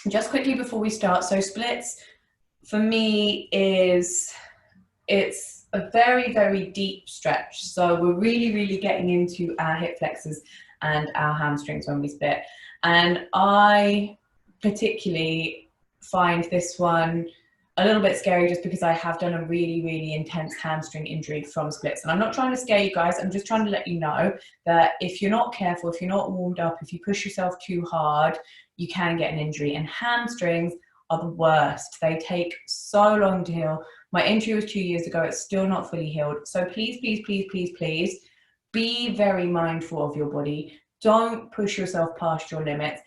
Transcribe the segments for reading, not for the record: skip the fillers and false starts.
just quickly before we start, so splits for me it's a very, very deep stretch. So we're really, really getting into our hip flexors and our hamstrings when we split. And I particularly find this one a little bit scary just because I have done a really, really intense hamstring injury from splits. And I'm not trying to scare you guys, I'm just trying to let you know that if you're not careful, if you're not warmed up, if you push yourself too hard, you can get an injury. And hamstrings are the worst. They take so long to heal. My injury was 2 years ago, it's still not fully healed. So please, please, please, please, please, be very mindful of your body. Don't push yourself past your limits.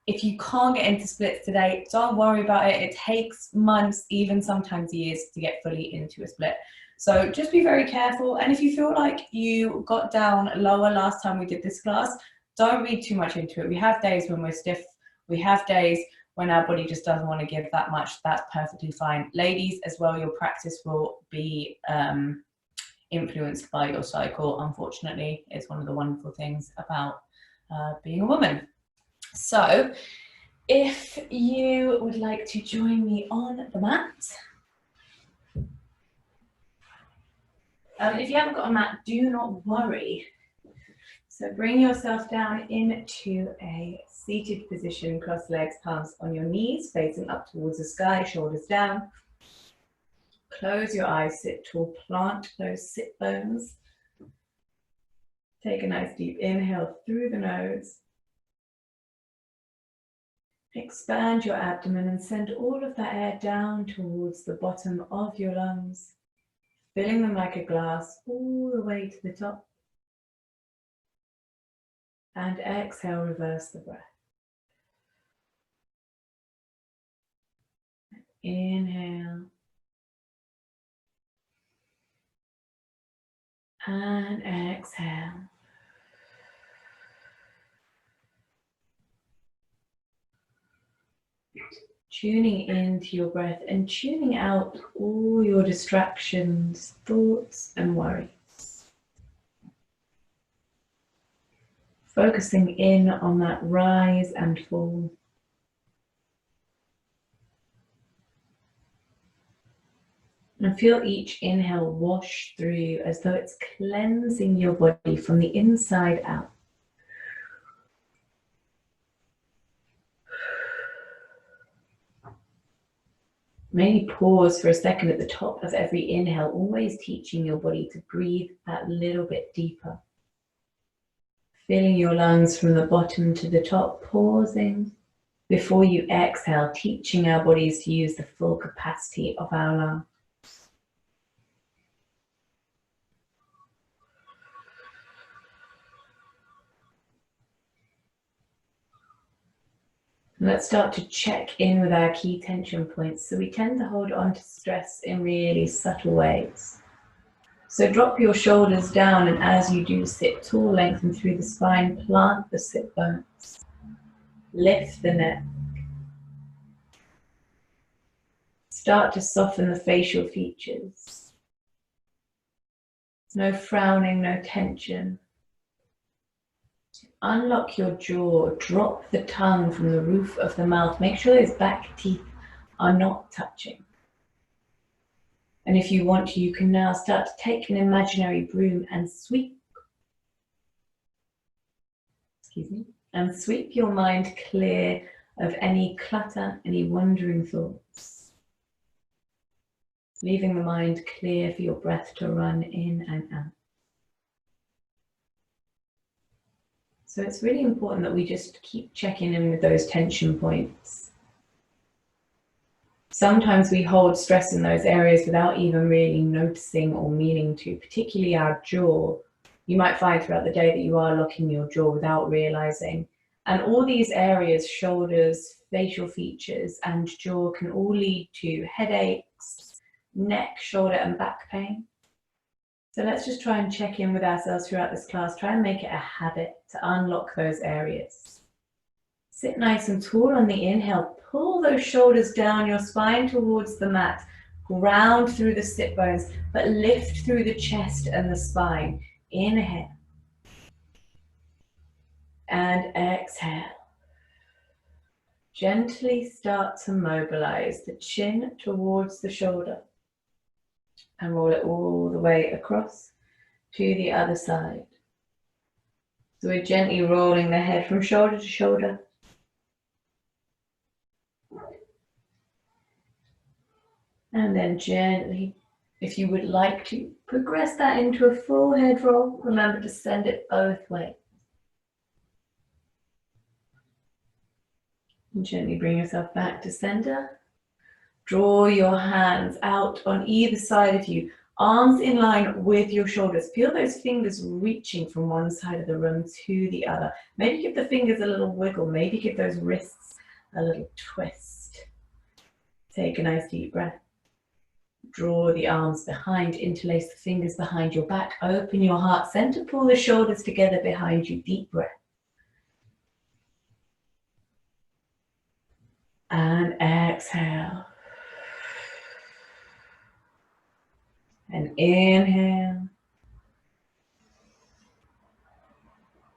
If you can't get into splits today, don't worry about it. It takes months, even sometimes years, to get fully into a split. So just be very careful. And if you feel like you got down lower last time we did this class, don't read too much into it. We have days when we're stiff. We have days when our body just doesn't want to give that much. That's perfectly fine. Ladies as well, your practice will be influenced by your cycle. Unfortunately, it's one of the wonderful things about being a woman. So if you would like to join me on the mat, if you haven't got a mat, do not worry. So bring yourself down into a seated position, cross legs, palms on your knees, facing up towards the sky, shoulders down. Close your eyes, sit tall, plant those sit bones. Take a nice deep inhale through the nose. Expand your abdomen and send all of that air down towards the bottom of your lungs, filling them like a glass all the way to the top. And exhale, reverse the breath. Inhale. And exhale. Tuning into your breath and tuning out all your distractions, thoughts and worries. Focusing in on that rise and fall. And feel each inhale wash through as though it's cleansing your body from the inside out. Maybe pause for a second at the top of every inhale, always teaching your body to breathe that little bit deeper. Filling your lungs from the bottom to the top, pausing before you exhale, teaching our bodies to use the full capacity of our lungs. Let's start to check in with our key tension points. So we tend to hold on to stress in really subtle ways. So drop your shoulders down, and as you do, sit tall, lengthen through the spine, plant the sit bones, lift the neck. Start to soften the facial features. No frowning, no tension. Unlock your jaw, drop the tongue from the roof of the mouth. Make sure those back teeth are not touching. And if you want to, you can now start to take an imaginary broom and sweep your mind clear of any clutter, any wandering thoughts. Leaving the mind clear for your breath to run in and out. So it's really important that we just keep checking in with those tension points. Sometimes we hold stress in those areas without even really noticing or meaning to, particularly our jaw. You might find throughout the day that you are locking your jaw without realizing. And all these areas, shoulders, facial features, and jaw can all lead to headaches, neck, shoulder, and back pain. So let's just try and check in with ourselves throughout this class. Try and make it a habit to unlock those areas. Sit nice and tall on the inhale. Pull those shoulders down, your spine towards the mat. Ground through the sit bones, but lift through the chest and the spine. Inhale. And exhale. Gently start to mobilize the chin towards the shoulder and roll it all the way across to the other side. So we're gently rolling the head from shoulder to shoulder. And then gently, if you would like to, progress that into a full head roll. Remember to send it both ways. And gently bring yourself back to center. Draw your hands out on either side of you, arms in line with your shoulders. Feel those fingers reaching from one side of the room to the other. Maybe give the fingers a little wiggle. Maybe give those wrists a little twist. Take a nice deep breath. Draw the arms behind, interlace the fingers behind your back, open your heart center, pull the shoulders together behind you, deep breath. And exhale. And inhale.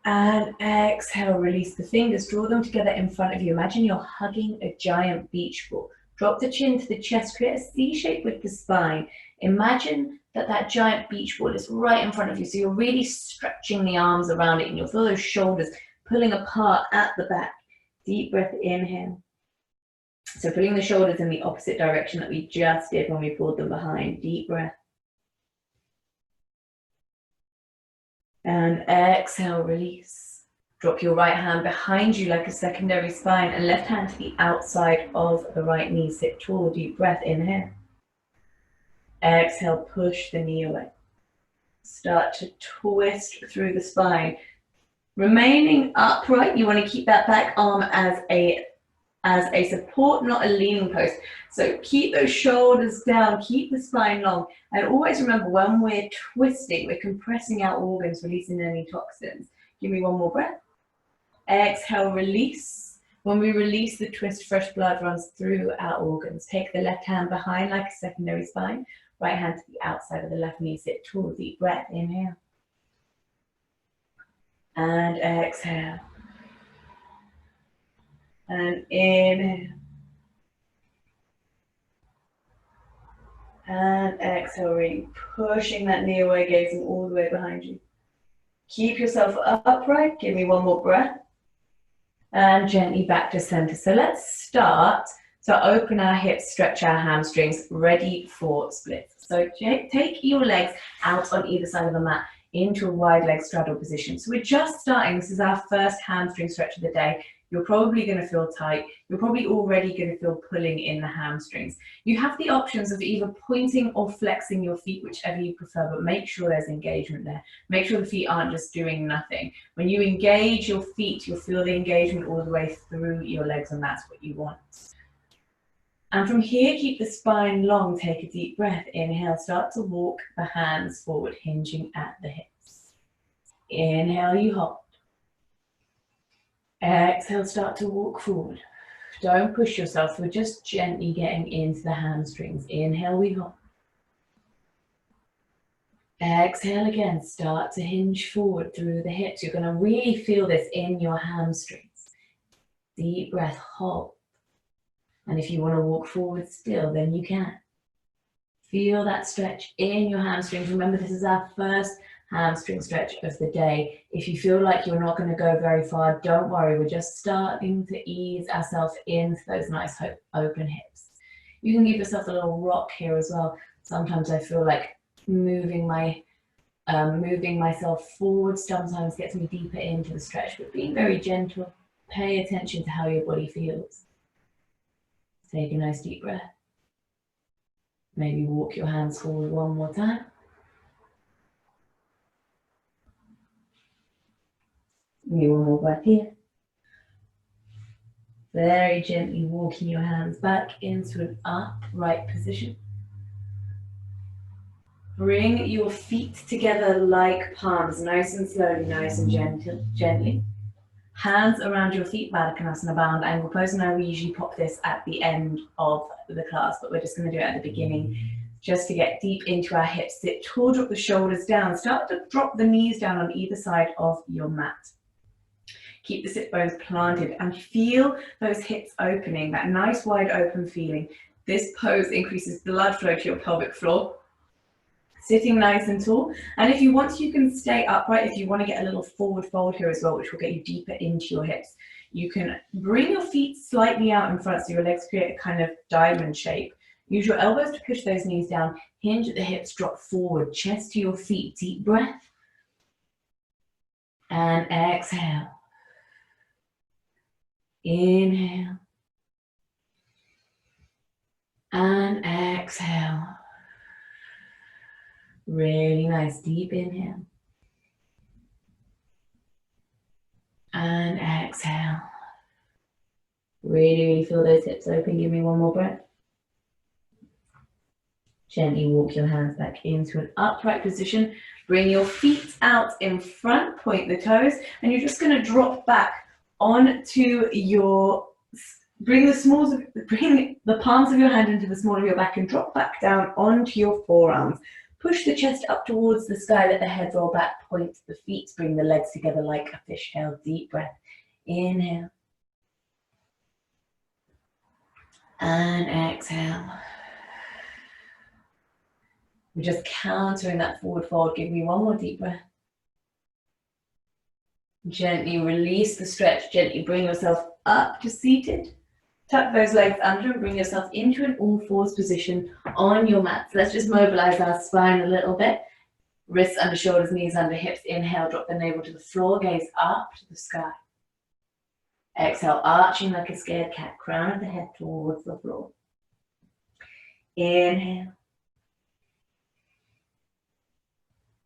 And exhale, release the fingers, draw them together in front of you. Imagine you're hugging a giant beach ball. Drop the chin to the chest, create a C shape with the spine. Imagine that that giant beach ball is right in front of you. So you're really stretching the arms around it and you'll feel those shoulders pulling apart at the back. Deep breath, inhale. So pulling the shoulders in the opposite direction that we just did when we pulled them behind. Deep breath. And exhale, release. Drop your right hand behind you like a secondary spine and left hand to the outside of the right knee. Sit tall, deep breath, inhale. Exhale, push the knee away. Start to twist through the spine. Remaining upright, you want to keep that back arm as a support, not a leaning post. So keep those shoulders down, keep the spine long, and always remember when we're twisting, we're compressing out organs, releasing any toxins. Give me one more breath. Exhale, release. When we release the twist, fresh blood runs through our organs. Take the left hand behind like a secondary spine, right hand to the outside of the left knee. Sit tall, deep breath, inhale. And exhale. And inhale. And exhale, really pushing that knee away, gazing all the way behind you. Keep yourself upright. Give me one more breath. And gently back to center. So let's start to open our hips, stretch our hamstrings, ready for splits. So take your legs out on either side of the mat into a wide leg straddle position. So we're just starting. This is our first hamstring stretch of the day. You're probably going to feel tight. You're probably already going to feel pulling in the hamstrings. You have the options of either pointing or flexing your feet, whichever you prefer, but make sure there's engagement there. Make sure the feet aren't just doing nothing. When you engage your feet, you'll feel the engagement all the way through your legs, and that's what you want. And from here, keep the spine long. Take a deep breath. Inhale, start to walk the hands forward, hinging at the hips. Inhale, you hop. Exhale, start to walk forward. Don't push yourself. We're just gently getting into the hamstrings. Inhale, we hop. Exhale again, start to hinge forward through the hips. You're going to really feel this in your hamstrings. Deep breath, hop. And if you want to walk forward still, then you can. Feel that stretch in your hamstrings. Remember, this is our first hamstring stretch of the day. If you feel like you're not going to go very far, don't worry. We're just starting to ease ourselves into those nice open hips. You can give yourself a little rock here as well. Sometimes I feel like moving myself forward sometimes gets me deeper into the stretch, but being very gentle. Pay attention to how your body feels. Take a nice deep breath. Maybe walk your hands forward one more time. Give me one more breath here. Very gently walking your hands back into an upright position. Bring your feet together like palms, nice and slowly, nice and gently. Hands around your feet, Baddha Konasana, bound angle pose. And we usually pop this at the end of the class, but we're just going to do it at the beginning just to get deep into our hips. Sit tall, drop the shoulders down. Start to drop the knees down on either side of your mat. Keep the sit bones planted and feel those hips opening, that nice wide open feeling. This pose increases blood flow to your pelvic floor. Sitting nice and tall. And if you want to, you can stay upright. If you want to get a little forward fold here as well, which will get you deeper into your hips. You can bring your feet slightly out in front so your legs create a kind of diamond shape. Use your elbows to push those knees down. Hinge at the hips, drop forward, chest to your feet. Deep breath. And exhale. Inhale. And exhale. Really nice, deep inhale. And exhale. Really, really feel those hips open. Give me one more breath. Gently walk your hands back into an upright position. Bring your feet out in front, point the toes, and you're just going to drop back onto your, bring the palms of your hand into the small of your back and drop back down onto your forearms. Push the chest up towards the sky, let the head roll back, point the feet, bring the legs together like a fishtail. Deep breath. Inhale. And exhale. We're just countering that forward fold. Give me one more deep breath. Gently release the stretch. Gently bring yourself up to seated. Tuck those legs under and bring yourself into an all fours position on your mat. So let's just mobilize our spine a little bit. Wrists under shoulders, knees under hips. Inhale, drop the navel to the floor, gaze up to the sky. Exhale, arching like a scared cat, crown of the head towards the floor. Inhale.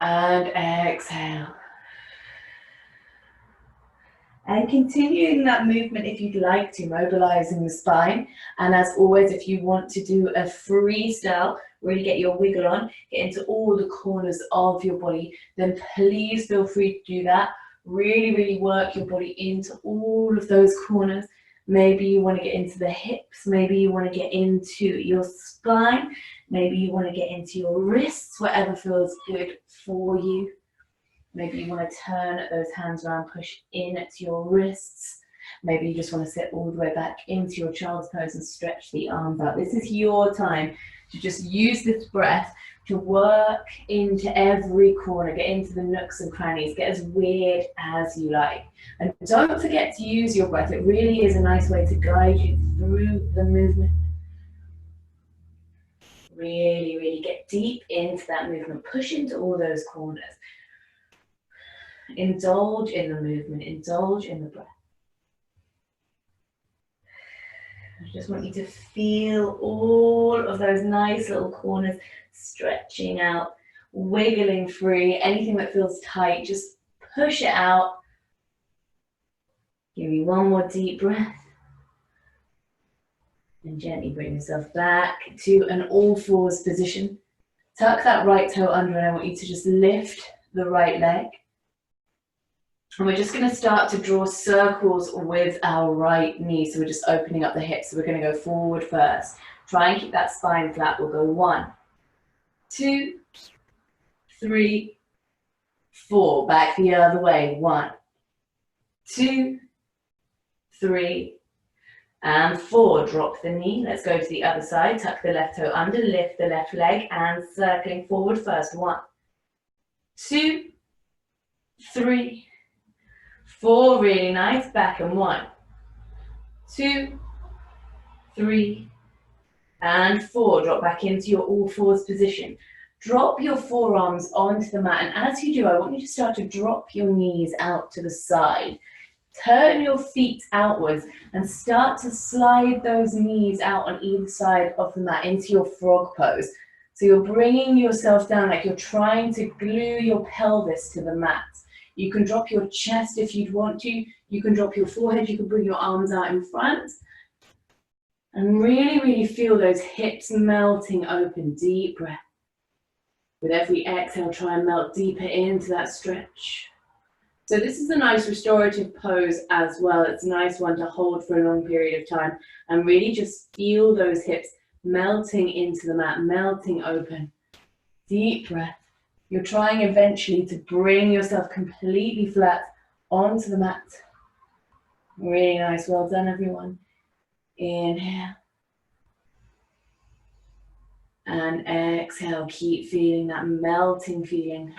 And exhale. And continuing that movement if you'd like to, mobilizing the spine. And as always, if you want to do a freestyle, really get your wiggle on, get into all the corners of your body, then please feel free to do that. Really, really work your body into all of those corners. Maybe you want to get into the hips, maybe you want to get into your spine, maybe you want to get into your wrists, whatever feels good for you. Maybe you want to turn those hands around, push into your wrists. Maybe you just want to sit all the way back into your child's pose and stretch the arms out. This is your time to just use this breath to work into every corner, get into the nooks and crannies, get as weird as you like. And don't forget to use your breath. It really is a nice way to guide you through the movement. Really, really get deep into that movement. Push into all those corners. Indulge in the movement, indulge in the breath. I just want you to feel all of those nice little corners stretching out, wiggling free. Anything that feels tight, just push it out. Give me one more deep breath. And gently bring yourself back to an all fours position. Tuck that right toe under and I want you to just lift the right leg. And we're just going to start to draw circles with our right knee. So we're just opening up the hips. So we're going to go forward first. Try and keep that spine flat. We'll go 1, 2, 3, 4. Back the other way. 1, 2, 3, and 4. Drop the knee. Let's go to the other side. Tuck the left toe under. Lift the left leg and circling forward first. 1, 2, 3, 4, really nice. Back and 1, 2, 3, and 4. Drop back into your all fours position. Drop your forearms onto the mat, and as you do, I want you to start to drop your knees out to the side. Turn your feet outwards and start to slide those knees out on either side of the mat into your frog pose. So you're bringing yourself down like you're trying to glue your pelvis to the mat. You can drop your chest if you'd want to. You can drop your forehead. You can bring your arms out in front. And really, really feel those hips melting open. Deep breath. With every exhale, try and melt deeper into that stretch. So this is a nice restorative pose as well. It's a nice one to hold for a long period of time. And really just feel those hips melting into the mat, melting open. Deep breath. You're trying eventually to bring yourself completely flat onto the mat. Really nice. Well done, everyone. Inhale. And exhale. Keep feeling that melting feeling.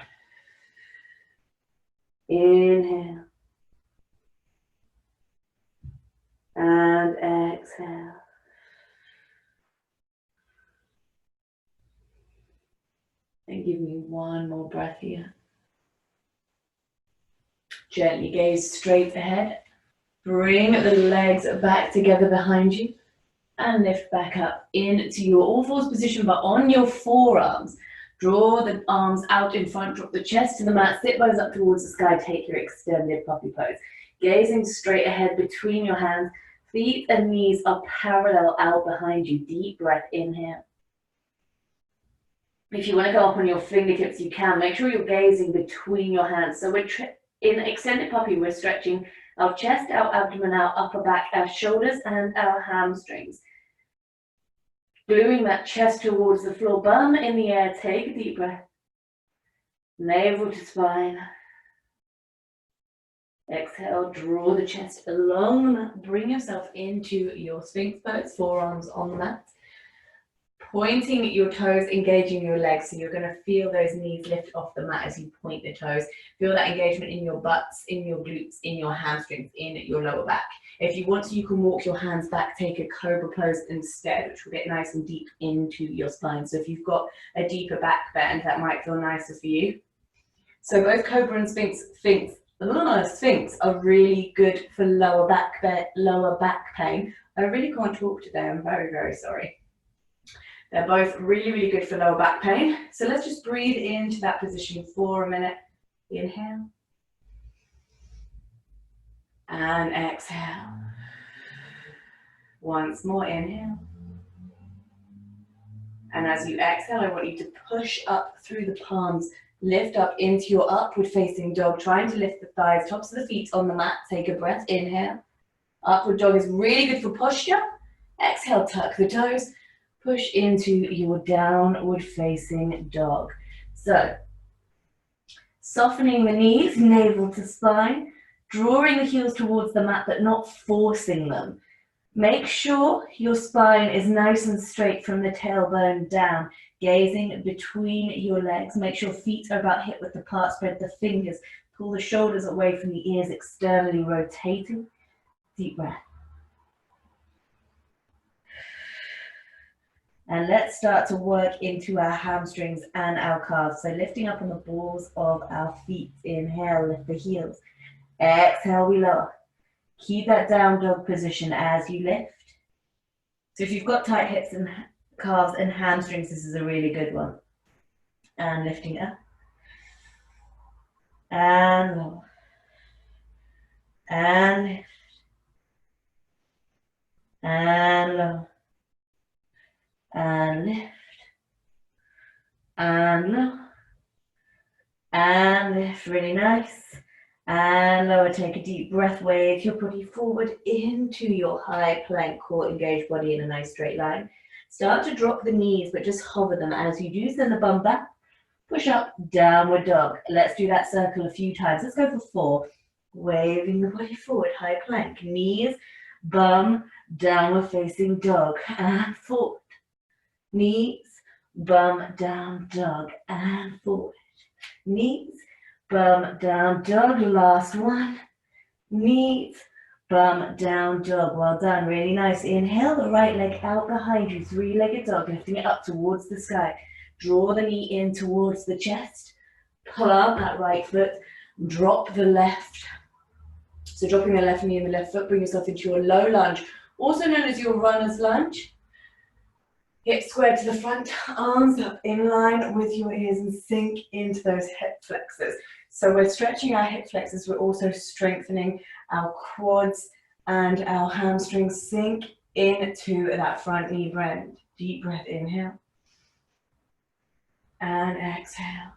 Inhale. And exhale. And give me one more breath here. Gently gaze straight ahead. Bring the legs back together behind you. And lift back up into your all fours position, but on your forearms. Draw the arms out in front, drop the chest to the mat, sit bones up towards the sky, take your extended puppy pose. Gazing straight ahead between your hands, feet and knees are parallel out behind you. Deep breath, inhale. If you want to go up on your fingertips, you can. Make sure you're gazing between your hands. So we're in extended puppy, we're stretching our chest, our abdomen, our upper back, our shoulders, and our hamstrings. Gluing that chest towards the floor, bum in the air, take a deep breath. Navel to spine. Exhale, draw the chest along the mat. Bring yourself into your Sphinx pose, forearms on the mat. Pointing your toes, engaging your legs. So you're going to feel those knees lift off the mat as you point the toes. Feel that engagement in your butts, in your glutes, in your hamstrings, in your lower back. If you want to, you can walk your hands back, take a cobra pose instead, which will get nice and deep into your spine. So if you've got a deeper back bend, that might feel nicer for you. So both cobra and sphinx are really good for lower back pain. I really can't talk today. I'm very, very sorry. They're both really, really good for lower back pain. So let's just breathe into that position for a minute. Inhale. And exhale. Once more, inhale. And as you exhale, I want you to push up through the palms. Lift up into your upward facing dog, trying to lift the thighs, tops of the feet on the mat. Take a breath, inhale. Upward dog is really good for posture. Exhale, tuck the toes. Push into your downward facing dog. So, softening the knees, navel to spine, drawing the heels towards the mat but not forcing them. Make sure your spine is nice and straight from the tailbone down, gazing between your legs. Make sure feet are about hip width apart, spread the fingers, pull the shoulders away from the ears, externally rotating. Deep breath. And let's start to work into our hamstrings and our calves. So lifting up on the balls of our feet. Inhale, lift the heels. Exhale, we lower. Keep that down dog position as you lift. So if you've got tight hips and calves and hamstrings, this is a really good one. And lifting up. And lower. And lift. And lower. And lift, and lower, and lift, really nice, and lower. Take a deep breath, wave your body forward into your high plank, core engaged body in a nice straight line. Start to drop the knees, but just hover them. As you do, send the bum back, push up, downward dog. Let's do that circle a few times. Let's go for 4. Waving the body forward, high plank, knees, bum, downward facing dog, and forward. Knees, bum, down, dog, and forward. Knees, bum, down, dog. Last one. Knees, bum, down, dog. Well done, really nice. Inhale, the right leg out behind you. 3-legged dog, lifting it up towards the sky. Draw the knee in towards the chest. Plant that right foot. Drop the left. So dropping the left knee and the left foot, bring yourself into your low lunge, also known as your runner's lunge. Hips squared to the front, arms up in line with your ears and sink into those hip flexors. So we're stretching our hip flexors, we're also strengthening our quads and our hamstrings. Sink into that front knee bend. Deep breath, inhale. And exhale.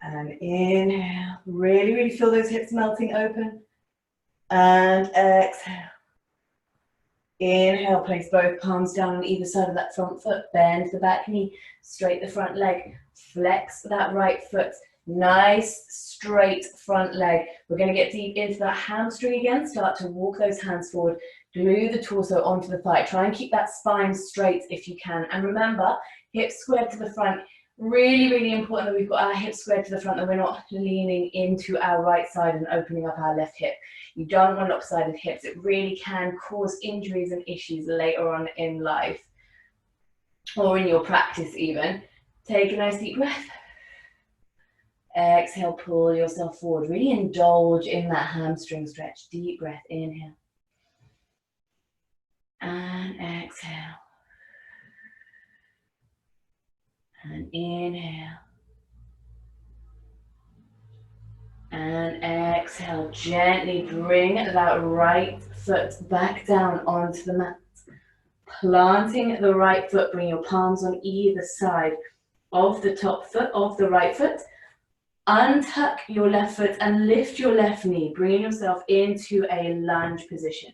And inhale. Really, really feel those hips melting open. And exhale. Inhale, place both palms down on either side of that front foot. Bend the back knee, straight the front leg. Flex that right foot. Nice straight front leg. We're going to get deep into that hamstring again. Start to walk those hands forward. Glue the torso onto the thigh. Try and keep that spine straight if you can. And remember, hips squared to the front. Really, really important that we've got our hips squared to the front and we're not leaning into our right side and opening up our left hip. You don't want lopsided hips. It really can cause injuries and issues later on in life or in your practice even. Take a nice deep breath. Exhale, pull yourself forward. Really indulge in that hamstring stretch. Deep breath, inhale. And exhale. And inhale. And exhale. Gently bring that right foot back down onto the mat. Planting the right foot, bring your palms on either side of the top foot of the right foot. Untuck your left foot and lift your left knee, bringing yourself into a lunge position.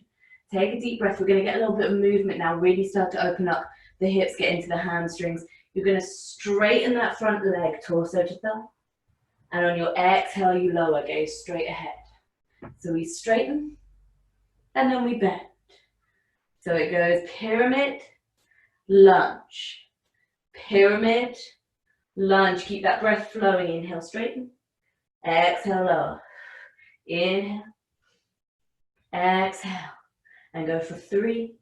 Take a deep breath. We're going to get a little bit of movement now. Really start to open up the hips, get into the hamstrings. You're going to straighten that front leg, torso to thumb. And on your exhale, you lower, gaze straight ahead. So we straighten and then we bend. So it goes pyramid, lunge, pyramid, lunge. Keep that breath flowing. Inhale, straighten. Exhale, lower. Inhale. Exhale. And go for 3.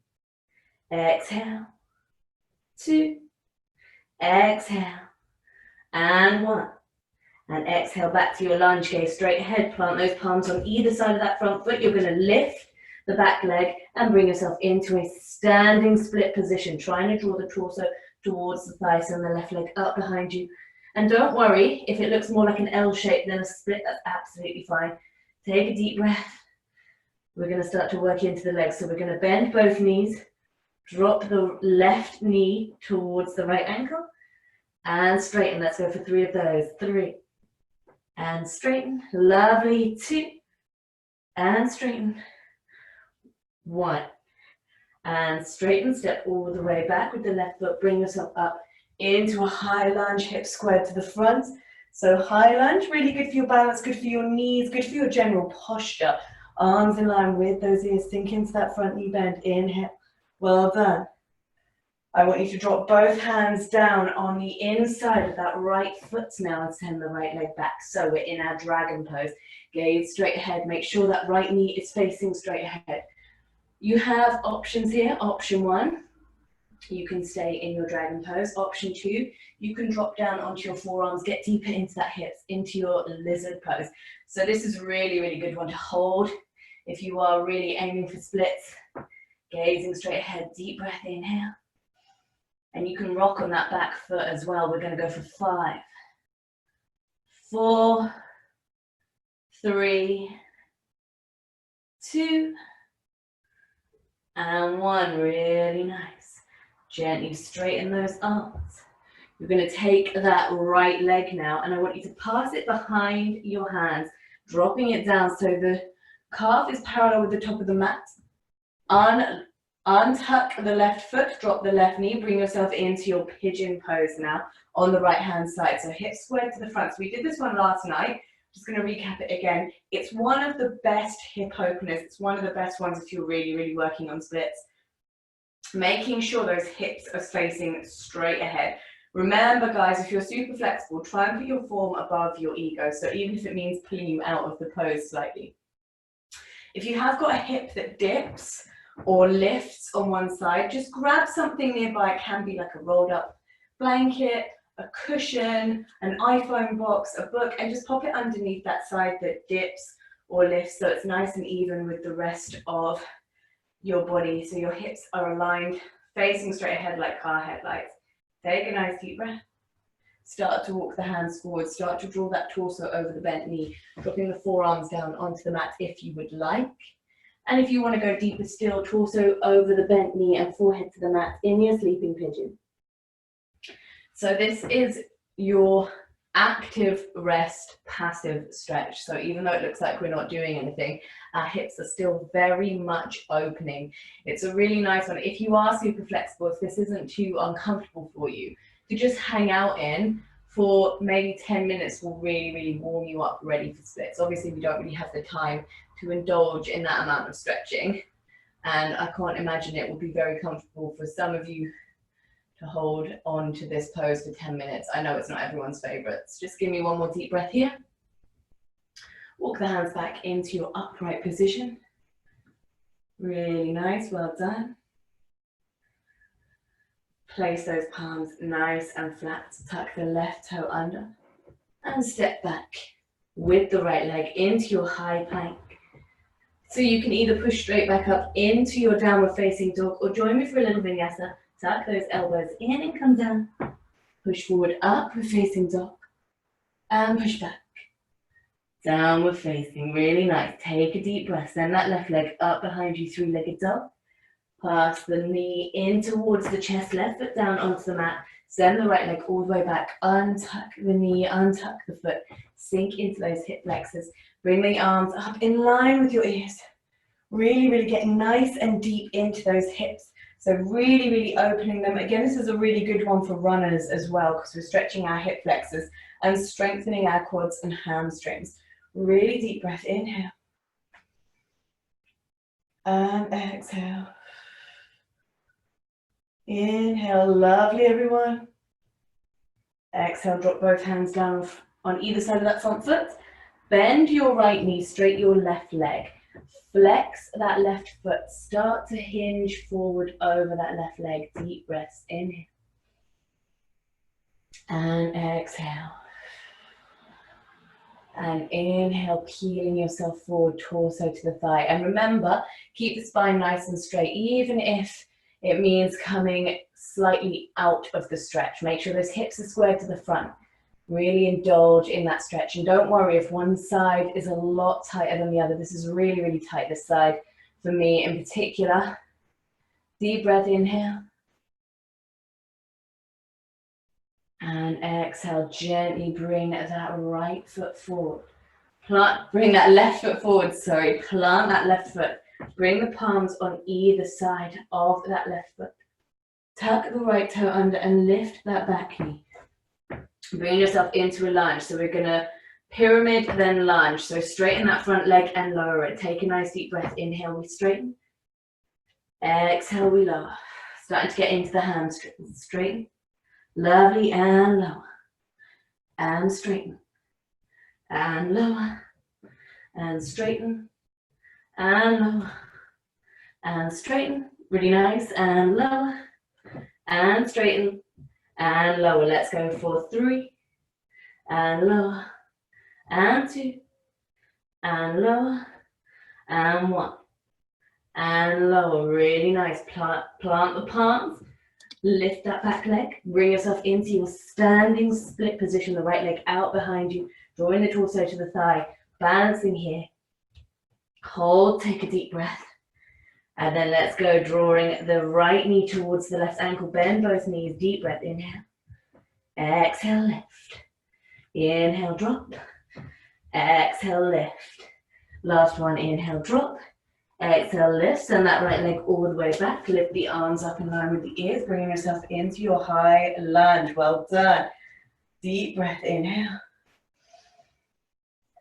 Exhale. 2. Exhale. And 1. And exhale back to your lunge. Gaze straight ahead. Plant those palms on either side of that front foot. You're going to lift the back leg and bring yourself into a standing split position. Trying to draw the torso towards the thighs and the left leg up behind you. And don't worry if it looks more like an L shape than a split, that's absolutely fine. Take a deep breath. We're going to start to work into the legs. So we're going to bend both knees, drop the left knee towards the right ankle, and straighten. Let's go for 3 of those. 3. And straighten. Lovely. 2. And straighten. 1. And straighten, step all the way back with the left foot. Bring yourself up into a high lunge, hips squared to the front. So high lunge, really good for your balance, good for your knees, good for your general posture. Arms in line with those ears, sink into that front knee bend. Inhale. Well done. I want you to drop both hands down on the inside of that right foot now and send the right leg back. So we're in our dragon pose. Gaze straight ahead. Make sure that right knee is facing straight ahead. You have options here. Option 1, you can stay in your dragon pose. Option 2, you can drop down onto your forearms, get deeper into that hips, into your lizard pose. So this is really, really good one to hold if you are really aiming for splits. Gazing straight ahead, deep breath, inhale. And you can rock on that back foot as well. We're going to go for 5, 4, 3, 2, and 1. Really nice. Gently straighten those arms. You're going to take that right leg now, and I want you to pass it behind your hands, dropping it down so the calf is parallel with the top of the mat. Untuck the left foot, drop the left knee, bring yourself into your pigeon pose now on the right hand side. So hips squared to the front. So we did this one last night. Just going to recap it again. It's one of the best hip openers. It's one of the best ones if you're really, really working on splits. Making sure those hips are facing straight ahead. Remember, guys, if you're super flexible, try and put your form above your ego. So even if it means pulling you out of the pose slightly. If you have got a hip that dips or lifts on one side, just grab something nearby. It can be like a rolled up blanket, a cushion, an iPhone box, a book, and just pop it underneath that side that dips or lifts so it's nice and even with the rest of your body. So your hips are aligned, facing straight ahead like car headlights. Take a nice deep breath. Start to walk the hands forward. Start to draw that torso over the bent knee, dropping the forearms down onto the mat if you would like. And if you want to go deeper still, torso over the bent knee and forehead to the mat in your sleeping pigeon. So this is your active rest, passive stretch. So even though it looks like we're not doing anything, our hips are still very much opening. It's a really nice one. If you are super flexible, if this isn't too uncomfortable for you, to just hang out in for maybe 10 minutes will really, really warm you up ready for splits. Obviously, we don't really have the time to indulge in that amount of stretching. And I can't imagine it would be very comfortable for some of you to hold on to this pose for 10 minutes. I know it's not everyone's favorites. Just give me one more deep breath here. Walk the hands back into your upright position. Really nice, well done. Place those palms nice and flat. Tuck the left toe under and step back with the right leg into your high plank. So you can either push straight back up into your downward facing dog or join me for a little vinyasa. Tuck those elbows in and come down. Push forward, upward facing dog and push back. Downward facing, really nice. Take a deep breath. Send that left leg up behind you, three-legged dog. Pass the knee in towards the chest, left foot down onto the mat. Send the right leg all the way back. Untuck the knee, untuck the foot. Sink into those hip flexors. Bring the arms up in line with your ears. Really, really getting nice and deep into those hips. So really, really opening them. Again, this is a really good one for runners as well because we're stretching our hip flexors and strengthening our quads and hamstrings. Really deep breath, inhale. And exhale. Inhale, lovely everyone. Exhale, drop both hands down on either side of that front foot. Bend your right knee, straight your left leg. Flex that left foot. Start to hinge forward over that left leg. Deep breaths, inhale. And exhale. And inhale, peeling yourself forward, torso to the thigh. And remember, keep the spine nice and straight, even if it means coming slightly out of the stretch. Make sure those hips are squared to the front. Really indulge in that stretch. And don't worry if one side is a lot tighter than the other. This is really, really tight, this side, for me in particular. Deep breath, inhale. And exhale, gently bring that right foot forward. Bring that left foot forward, sorry. Plant that left foot. Bring the palms on either side of that left foot. Tuck the right toe under and lift that back knee. Bring yourself into a lunge. So we're going to pyramid, then lunge. So straighten that front leg and lower it. Take a nice deep breath. Inhale, we straighten. Exhale, we lower. Starting to get into the hamstrings. Straighten. Lovely, and lower. And straighten. And lower. And straighten. And lower. And straighten. Really nice. And lower. And straighten. And lower. Let's go for 3. And lower. And 2. And lower. And 1. And lower. Really nice. Plant the palms. Lift that back leg. Bring yourself into your standing split position. The right leg out behind you. Drawing the torso to the thigh. Balancing here. Hold. Take a deep breath. And then let's go, drawing the right knee towards the left ankle. Bend both knees. Deep breath. Inhale. Exhale, lift. Inhale, drop. Exhale, lift. Last one. Inhale, drop. Exhale, lift. Send that right leg all the way back. Lift the arms up in line with the ears. Bringing yourself into your high lunge. Well done. Deep breath. Inhale.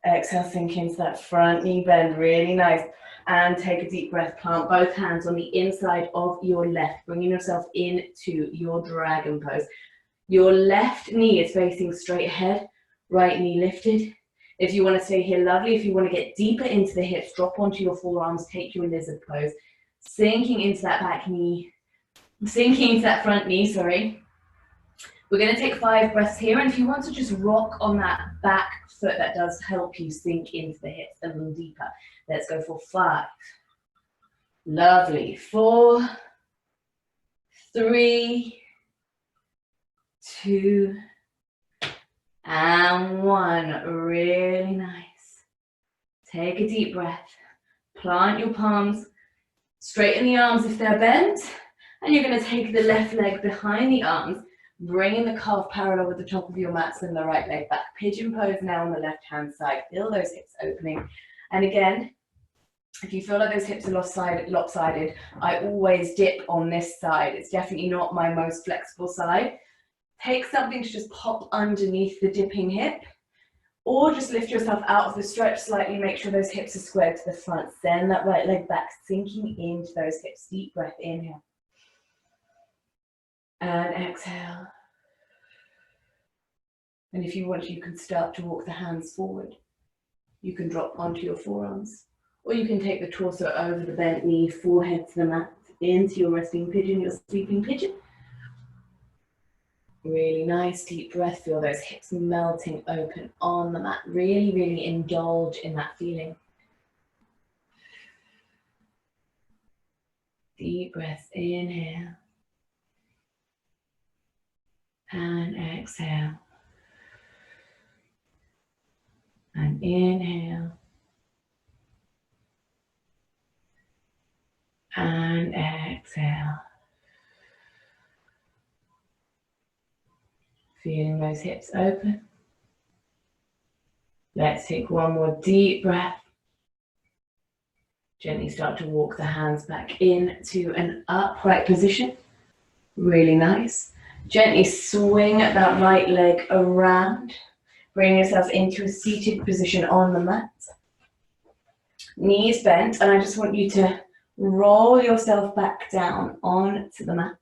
Exhale, sink into that front knee bend. Really nice. And take a deep breath. Plant both hands on the inside of your left, bringing yourself into your dragon pose. Your left knee is facing straight ahead, right knee lifted. If you want to stay here, lovely. If you want to get deeper into the hips, drop onto your forearms, take your lizard pose. Sinking into that back knee, sinking into that front knee, sorry. We're going to take 5 breaths here, and if you want to just rock on that back foot, that does help you sink into the hips a little deeper. Let's go for 5. Lovely. 4, 3, 2, and 1. Really nice. Take a deep breath. Plant your palms. Straighten the arms if they're bent. And you're going to take the left leg behind the arms, bringing the calf parallel with the top of your mat, and the right leg back. Pigeon pose now on the left hand side. Feel those hips opening. And again, if you feel like those hips are lopsided, I always dip on this side. It's definitely not my most flexible side. Take something to just pop underneath the dipping hip, or just lift yourself out of the stretch slightly, make sure those hips are squared to the front. Send that right leg back, sinking into those hips. Deep breath, inhale. And exhale. And if you want to, you can start to walk the hands forward. You can drop onto your forearms, or you can take the torso over the bent knee, forehead to the mat, into your resting pigeon, your sleeping pigeon. Really nice, deep breath. Feel those hips melting open on the mat. Really, really indulge in that feeling. Deep breath, inhale. And exhale. And inhale. And exhale. Feeling those hips open. Let's take one more deep breath. Gently start to walk the hands back into an upright position. Really nice. Gently swing that right leg around. Bring yourself into a seated position on the mat. Knees bent, and I just want you to roll yourself back down onto the mat.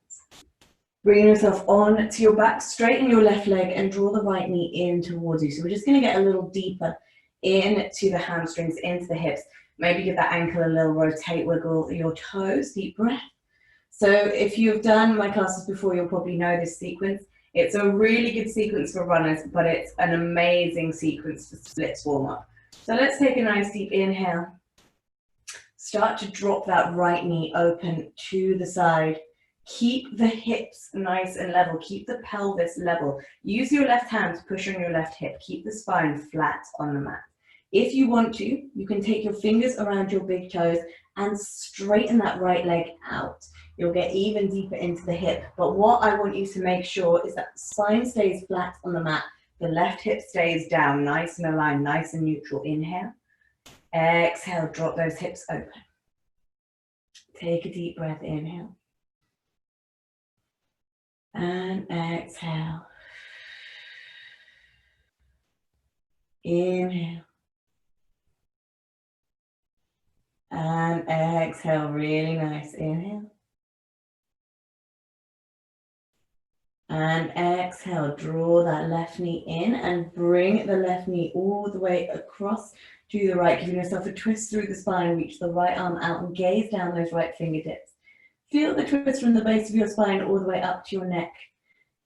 Bring yourself on to your back, straighten your left leg and draw the right knee in towards you. So we're just going to get a little deeper into the hamstrings, into the hips. Maybe give that ankle a little rotate, wiggle your toes, deep breath. So if you've done my classes before, you'll probably know this sequence. It's a really good sequence for runners, but it's an amazing sequence for splits warm-up. So let's take a nice deep inhale. Start to drop that right knee open to the side. Keep the hips nice and level. Keep the pelvis level. Use your left hand to push on your left hip. Keep the spine flat on the mat. If you want to, you can take your fingers around your big toes and straighten that right leg out. You'll get even deeper into the hip. But what I want you to make sure is that the spine stays flat on the mat. The left hip stays down, nice and aligned, nice and neutral. Inhale. Exhale, drop those hips open. Take a deep breath, inhale. And exhale. Inhale. And exhale, really nice. Inhale. And exhale, draw that left knee in and bring the left knee all the way across to the right, giving yourself a twist through the spine. Reach the right arm out and gaze down those right fingertips. Feel the twist from the base of your spine all the way up to your neck.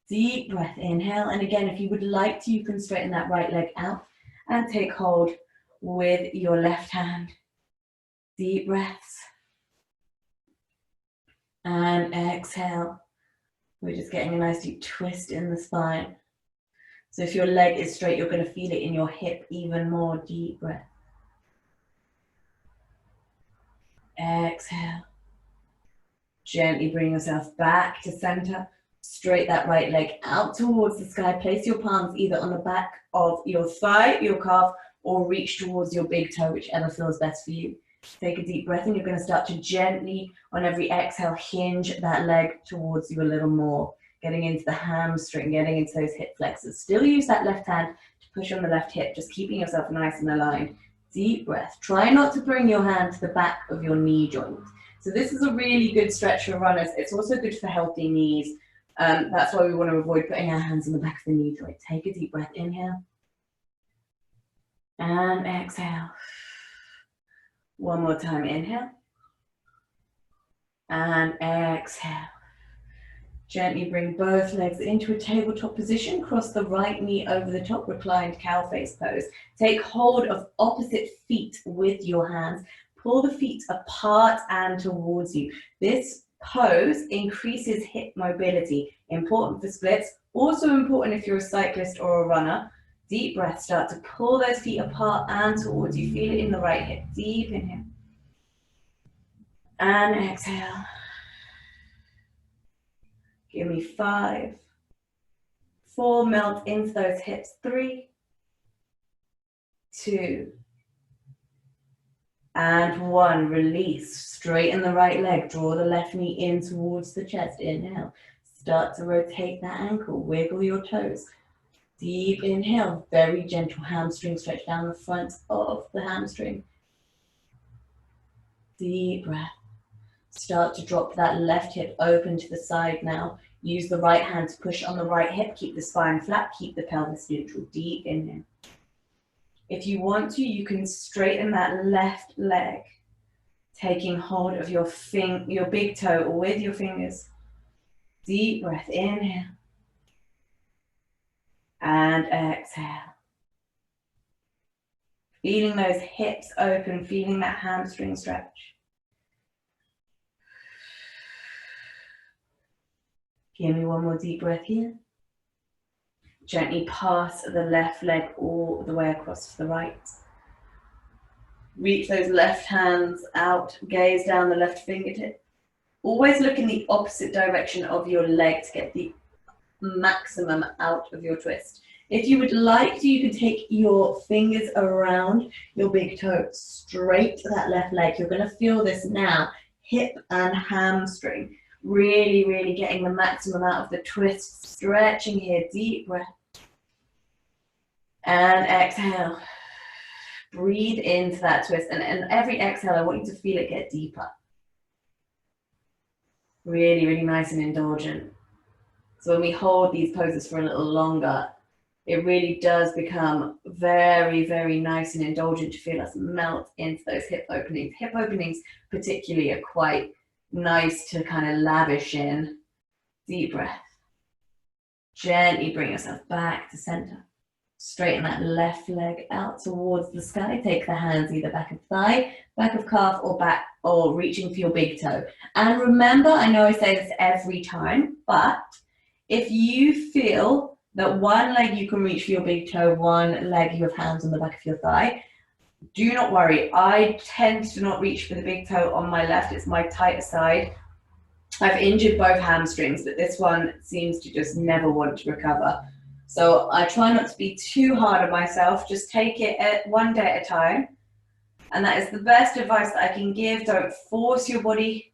Deep breath, inhale. And again, if you would like to, you can straighten that right leg out and take hold with your left hand. Deep breaths. And exhale. We're just getting a nice deep twist in the spine. So if your leg is straight, you're going to feel it in your hip even more. Deep breath. Exhale. Gently bring yourself back to center. Straight that right leg out towards the sky. Place your palms either on the back of your thigh, your calf, or reach towards your big toe, whichever feels best for you. Take a deep breath and you're going to start to gently, on every exhale, hinge that leg towards you a little more. Getting into the hamstring, getting into those hip flexors. Still use that left hand to push on the left hip, just keeping yourself nice and aligned. Deep breath. Try not to bring your hand to the back of your knee joint. So this is a really good stretch for runners. It's also good for healthy knees. That's why we want to avoid putting our hands on the back of the knee joint. Take a deep breath. Inhale. And exhale. One more time. Inhale. And exhale. Gently bring both legs into a tabletop position. Cross the right knee over the top. Reclined cow face pose. Take hold of opposite feet with your hands. Pull the feet apart and towards you. This pose increases hip mobility. Important for splits. Also important if you're a cyclist or a runner. Deep breath. Start to pull those feet apart and towards you. Feel it in the right hip. Deep inhale. And exhale. Give me 5, 4, melt into those hips. 3, 2, and 1. Release. Straighten the right leg. Draw the left knee in towards the chest. Inhale. Start to rotate that ankle, wiggle your toes. Deep inhale, very gentle hamstring stretch down the front of the hamstring. Deep breath. Start to drop that left hip open to the side now. Use the right hand to push on the right hip. Keep the spine flat, keep the pelvis neutral. Deep inhale. If you want to, you can straighten that left leg, taking hold of your big toe with your fingers. Deep breath, inhale. And exhale. Feeling those hips open, feeling that hamstring stretch. Give me one more deep breath here. Gently pass the left leg all the way across to the right. Reach those left hands out, gaze down the left fingertip. Always look in the opposite direction of your leg to get the maximum out of your twist. If you would like to, you can take your fingers around your big toe, straight to that left leg. You're going to feel this now, hip and hamstring. Really, really getting the maximum out of the twist, stretching here, deep breath. And exhale. Breathe into that twist. And every exhale, I want you to feel it get deeper. Really, really nice and indulgent. So when we hold these poses for a little longer, it really does become very, very nice and indulgent to feel us melt into those hip openings. Hip openings particularly are quite nice to kind of lavish in. Deep breath. Gently bring yourself back to center. Straighten that left leg out towards the sky. Take the hands either back of thigh, back of calf, or back, or reaching for your big toe. And remember, I know I say this every time, but if you feel that one leg you can reach for your big toe, one leg you have hands on the back of your thigh, do not worry. I tend to not reach for the big toe on my left. It's my tighter side. I've injured both hamstrings, but this one seems to just never want to recover. So I try not to be too hard on myself. Just take it one day at a time. And that is the best advice that I can give. Don't force your body.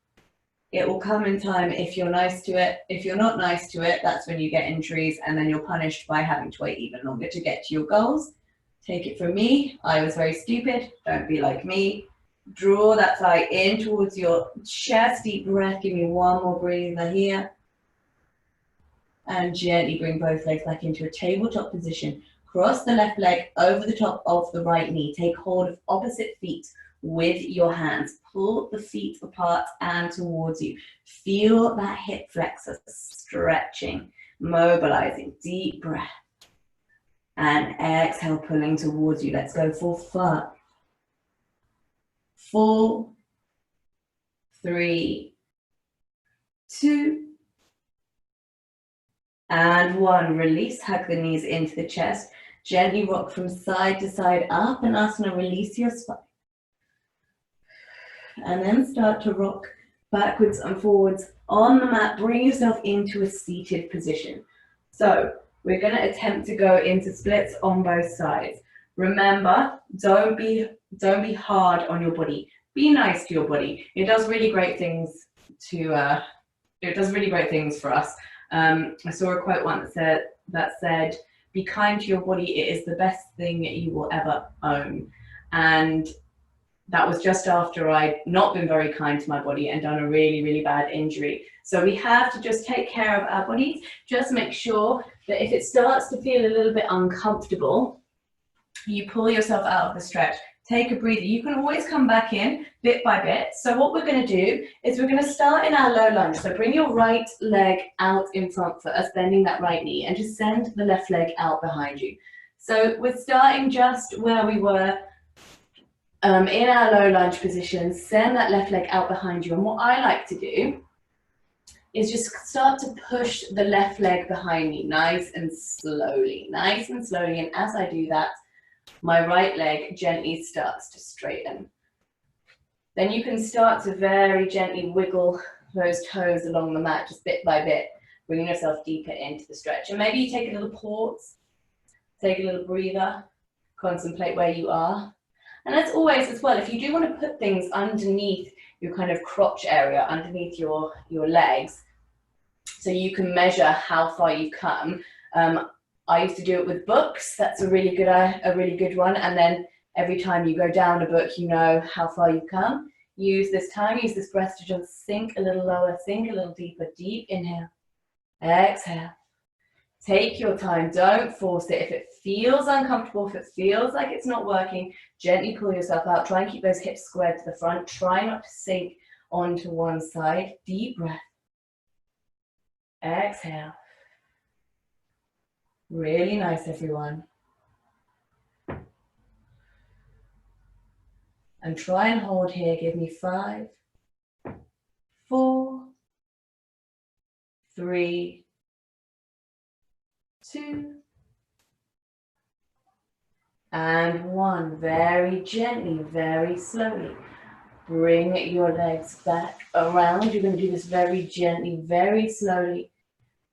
It will come in time if you're nice to it. If you're not nice to it, that's when you get injuries, and then you're punished by having to wait even longer to get to your goals. Take it from me. I was very stupid. Don't be like me. Draw that thigh in towards your chest. Deep breath. Give me one more breather here. And gently bring both legs back into a tabletop position. Cross the left leg over the top of the right knee. Take hold of opposite feet with your hands. Pull the feet apart and towards you. Feel that hip flexor stretching, mobilizing. Deep breath. And exhale, pulling towards you. Let's go for 5, 4, 3, 2, and 1. Release, hug the knees into the chest. Gently rock from side to side up and asana. Release your spine. And then start to rock backwards and forwards on the mat. Bring yourself into a seated position. So we're going to attempt to go into splits on both sides. Remember, don't be hard on your body. Be nice to your body. It does really great things for us. I saw a quote once that said, "Be kind to your body. It is the best thing you will ever own." And that was just after I'd not been very kind to my body and done a really, really bad injury. So we have to just take care of our bodies. Just make sure that if it starts to feel a little bit uncomfortable, you pull yourself out of the stretch. Take a breather. You can always come back in bit by bit. So what we're going to do is we're going to start in our low lunge. So bring your right leg out in front first, bending that right knee, and just send the left leg out behind you. So we're starting just where we were in our low lunge position. Send that left leg out behind you. And what I like to do is just start to push the left leg behind me, nice and slowly, nice and slowly. And as I do that, my right leg gently starts to straighten. Then you can start to very gently wiggle those toes along the mat, just bit by bit, bringing yourself deeper into the stretch. And maybe you take a little pause, take a little breather, contemplate where you are. And as always as well, if you do want to put things underneath your kind of crotch area, underneath your legs, So you can measure how far you've come. I used to do it with books. That's a really good one. And then every time you go down a book, you know how far you've come. Use this time, use this breath to just sink a little lower, sink a little deeper. Deep inhale, exhale. Take your time, don't force it. If it feels uncomfortable, if it feels like it's not working, gently pull yourself out. Try and keep those hips squared to the front. Try not to sink onto one side. Deep breath. Exhale. Really nice, everyone. And try and hold here. Give me 5, 4, 3, 2, and 1. Very gently, very slowly. Bring your legs back around. You're going to do this very gently, very slowly.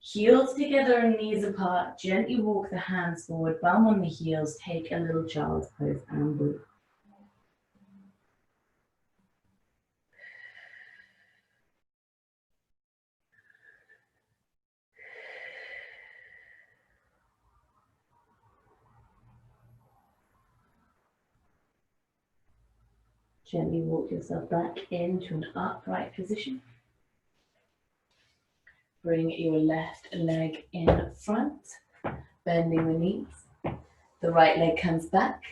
Heels together and knees apart. Gently walk the hands forward, bum on the heels. Take a little child's pose and breathe. Gently walk yourself back into an upright position. Bring your left leg in front, bending the knees. The right leg comes back.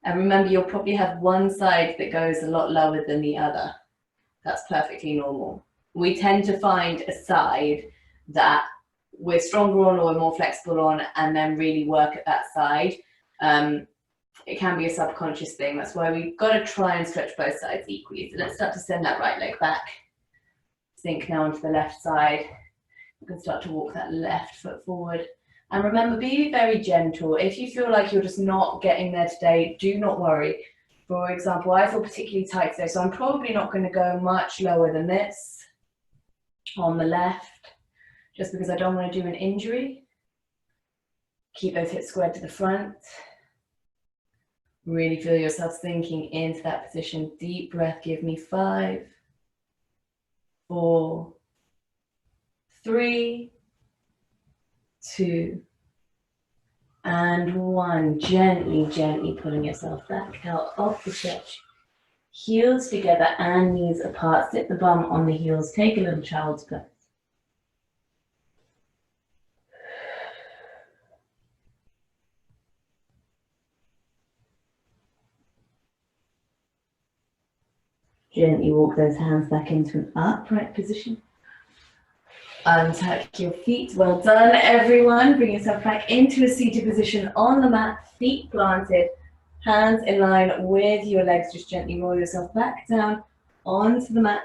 And remember, you'll probably have one side that goes a lot lower than the other. That's perfectly normal. We tend to find a side that we're stronger on or we're more flexible on and then really work at that side. It can be a subconscious thing. That's why we've got to try and stretch both sides equally. So let's start to send that right leg back. Sink now onto the left side. You can start to walk that left foot forward. And remember, be very gentle. If you feel like you're just not getting there today, do not worry. For example, I feel particularly tight today, so I'm probably not going to go much lower than this on the left, just because I don't want to do an injury. Keep those hips squared to the front. Really feel yourself sinking into that position. Deep breath. Give me 5, 4, 3, 2, and 1. Gently, gently pulling yourself back out of the stretch. Heels together and knees apart. Sit the bum on the heels. Take a little child's pose. Gently walk those hands back into an upright position. Untuck your feet. Well done, everyone. Bring yourself back into a seated position on the mat, feet planted, hands in line with your legs. Just gently roll yourself back down onto the mat.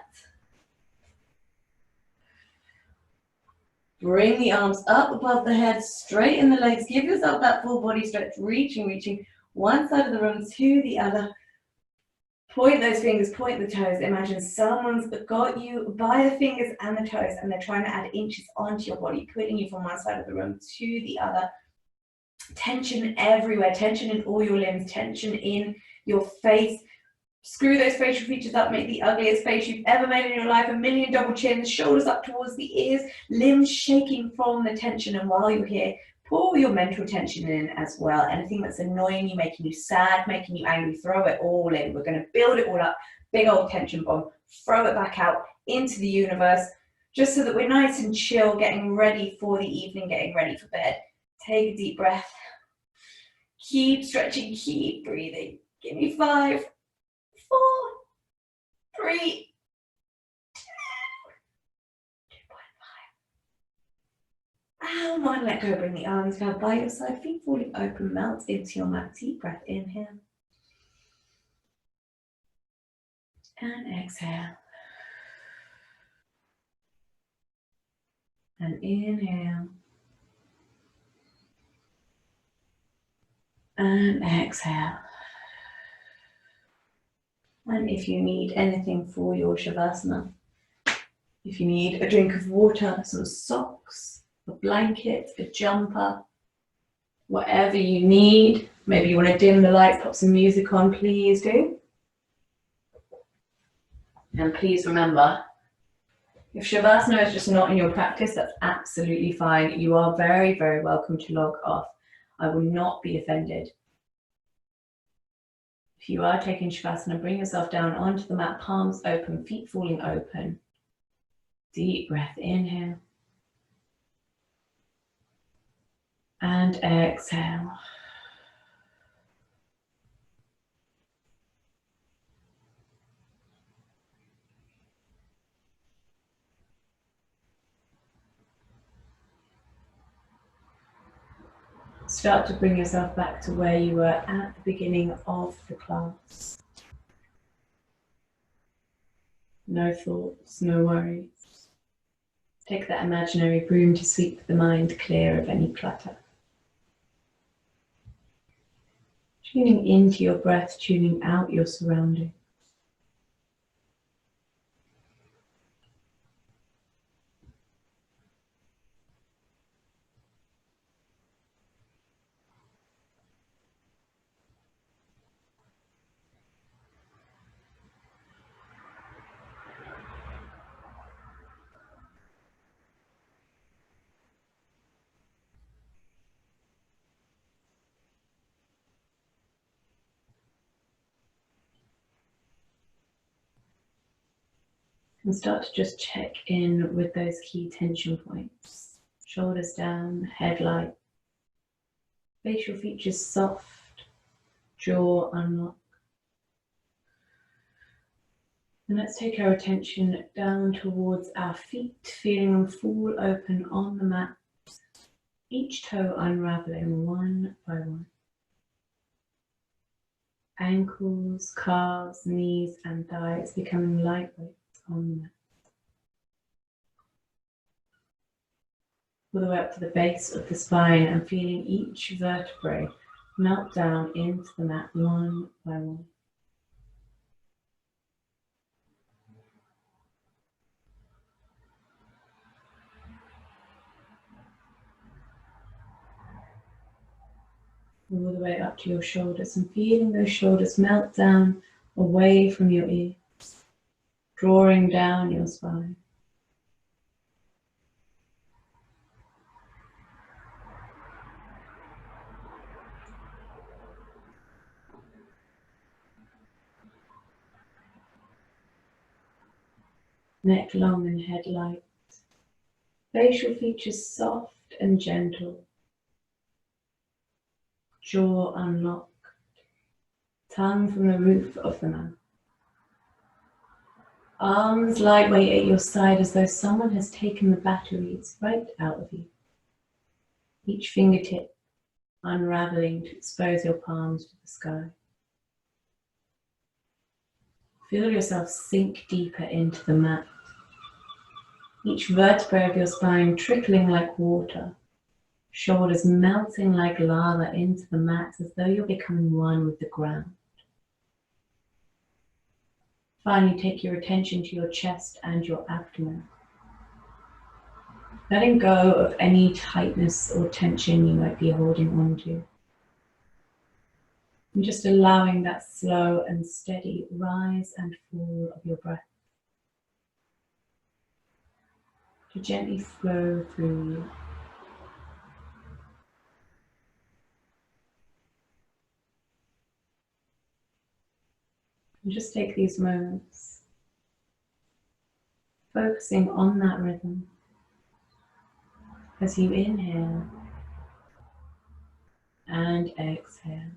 Bring the arms up above the head, straighten the legs. Give yourself that full body stretch, reaching one side of the room to the other. Point those fingers, point the toes. Imagine someone's got you by the fingers and the toes and they're trying to add inches onto your body, pulling you from one side of the room to the other. Tension everywhere, tension in all your limbs, tension in your face. Screw those facial features up, make the ugliest face you've ever made in your life. A million double chins, shoulders up towards the ears, limbs shaking from the tension. And while you're here, pull your mental tension in as well. Anything that's annoying you, making you sad, making you angry, throw it all in. We're going to build it all up. Big old tension bomb. Throw it back out into the universe, just so that we're nice and chill, getting ready for the evening, getting ready for bed. Take a deep breath. Keep stretching, keep breathing. Give me 5, 4, 3, 2, 2.5. And 1, let go, bring the arms down by your side, feet falling open, melt into your mat. Deep breath, inhale. And exhale. And inhale. And exhale. And if you need anything for your Shavasana, if you need a drink of water, some socks, a blanket, a jumper, whatever you need, maybe you want to dim the lights, pop some music on, please do. And please remember, If Shavasana is just not in your practice, that's absolutely fine. You are very, very welcome to log off. I will not be offended. If you are taking Shavasana, bring yourself down onto the mat, palms open, feet falling open. Deep breath, inhale. And exhale. Start to bring yourself back to where you were at the beginning of the class. No thoughts, no worries. Take that imaginary broom to sweep the mind clear of any clutter. Tuning into your breath, tuning out your surroundings. And start to just check in with those key tension points. Shoulders down, head light, facial features soft, jaw unlocked. And let's take our attention down towards our feet, feeling them fall open on the mat, each toe unraveling one by one. Ankles, calves, knees and thighs becoming lightweight on the mat. All the way up to the base of the spine and feeling each vertebrae melt down into the mat one by one. All the way up to your shoulders and feeling those shoulders melt down away from your ears, drawing down your spine. Neck long and head light. Facial features soft and gentle. Jaw unlocked. Tongue from the roof of the mouth. Arms lightweight at your side as though someone has taken the batteries right out of you. Each fingertip unraveling to expose your palms to the sky. Feel yourself sink deeper into the mat. Each vertebrae of your spine trickling like water. Shoulders melting like lava into the mat as though you're becoming one with the ground. Finally, take your attention to your chest and your abdomen. Letting go of any tightness or tension you might be holding on to. And just allowing that slow and steady rise and fall of your breath to gently flow through you. And just take these moments, focusing on that rhythm as you inhale and exhale.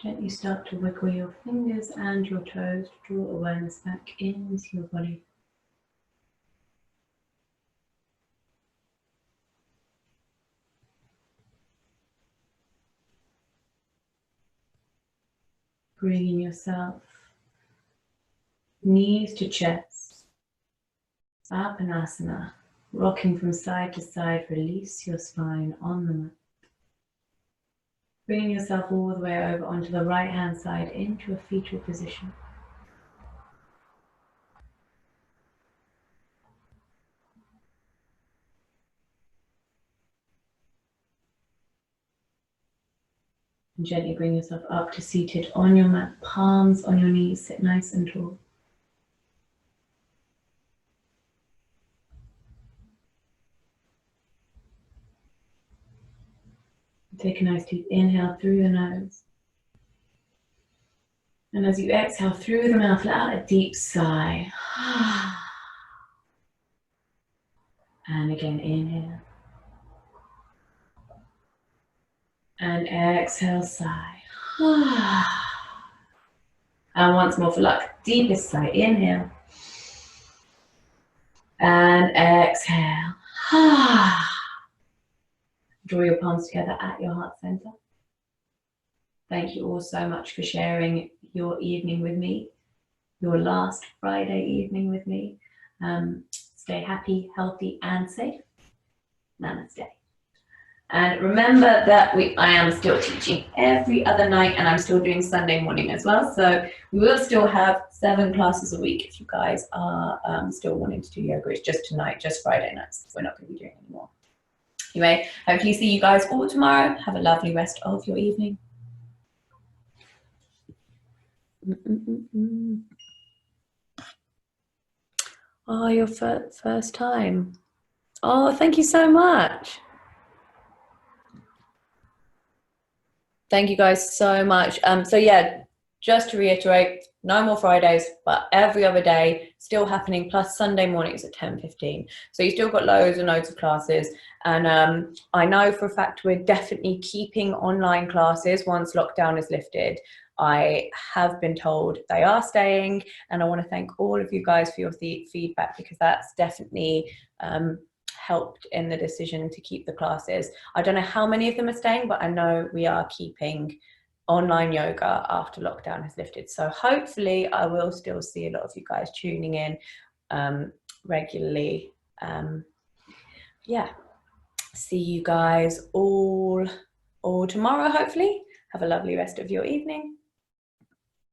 Gently start to wiggle your fingers and your toes to draw awareness back into your body. Bringing yourself knees to chest, Apanasana, rocking from side to side, release your spine on the mat. Bringing yourself all the way over onto the right hand side into a fetal position. And gently bring yourself up to seated on your mat, palms on your knees, sit nice and tall. Take a nice deep inhale through your nose. And as you exhale through the mouth, let out a deep sigh. And again, inhale. And exhale, sigh. And once more for luck, deepest sigh, inhale. And exhale. Draw your palms together at your heart center. Thank you all so much for sharing your evening with me, your last Friday evening with me. Stay happy, healthy, and safe. Namaste. And remember that I am still teaching every other night, and I'm still doing Sunday morning as well. So we will still have 7 classes a week if you guys are still wanting to do yoga. It's just tonight, just Friday nights. We're not going to be doing any more. Anyway, hopefully see you guys all tomorrow. Have a lovely rest of your evening. Oh, your first time. Oh, thank you so much. Thank you guys so much. So yeah, just to reiterate, no more Fridays, but every other day still happening, plus Sunday mornings at 10:15. So you still got loads and loads of classes. And I know for a fact we're definitely keeping online classes once lockdown is lifted. I have been told they are staying, and I want to thank all of you guys for your feedback, because that's definitely helped in the decision to keep the classes. I don't know how many of them are staying, but I know we are keeping online yoga after lockdown has lifted. So hopefully I will still see a lot of you guys tuning in regularly. Yeah, see you guys all tomorrow, hopefully. Have a lovely rest of your evening.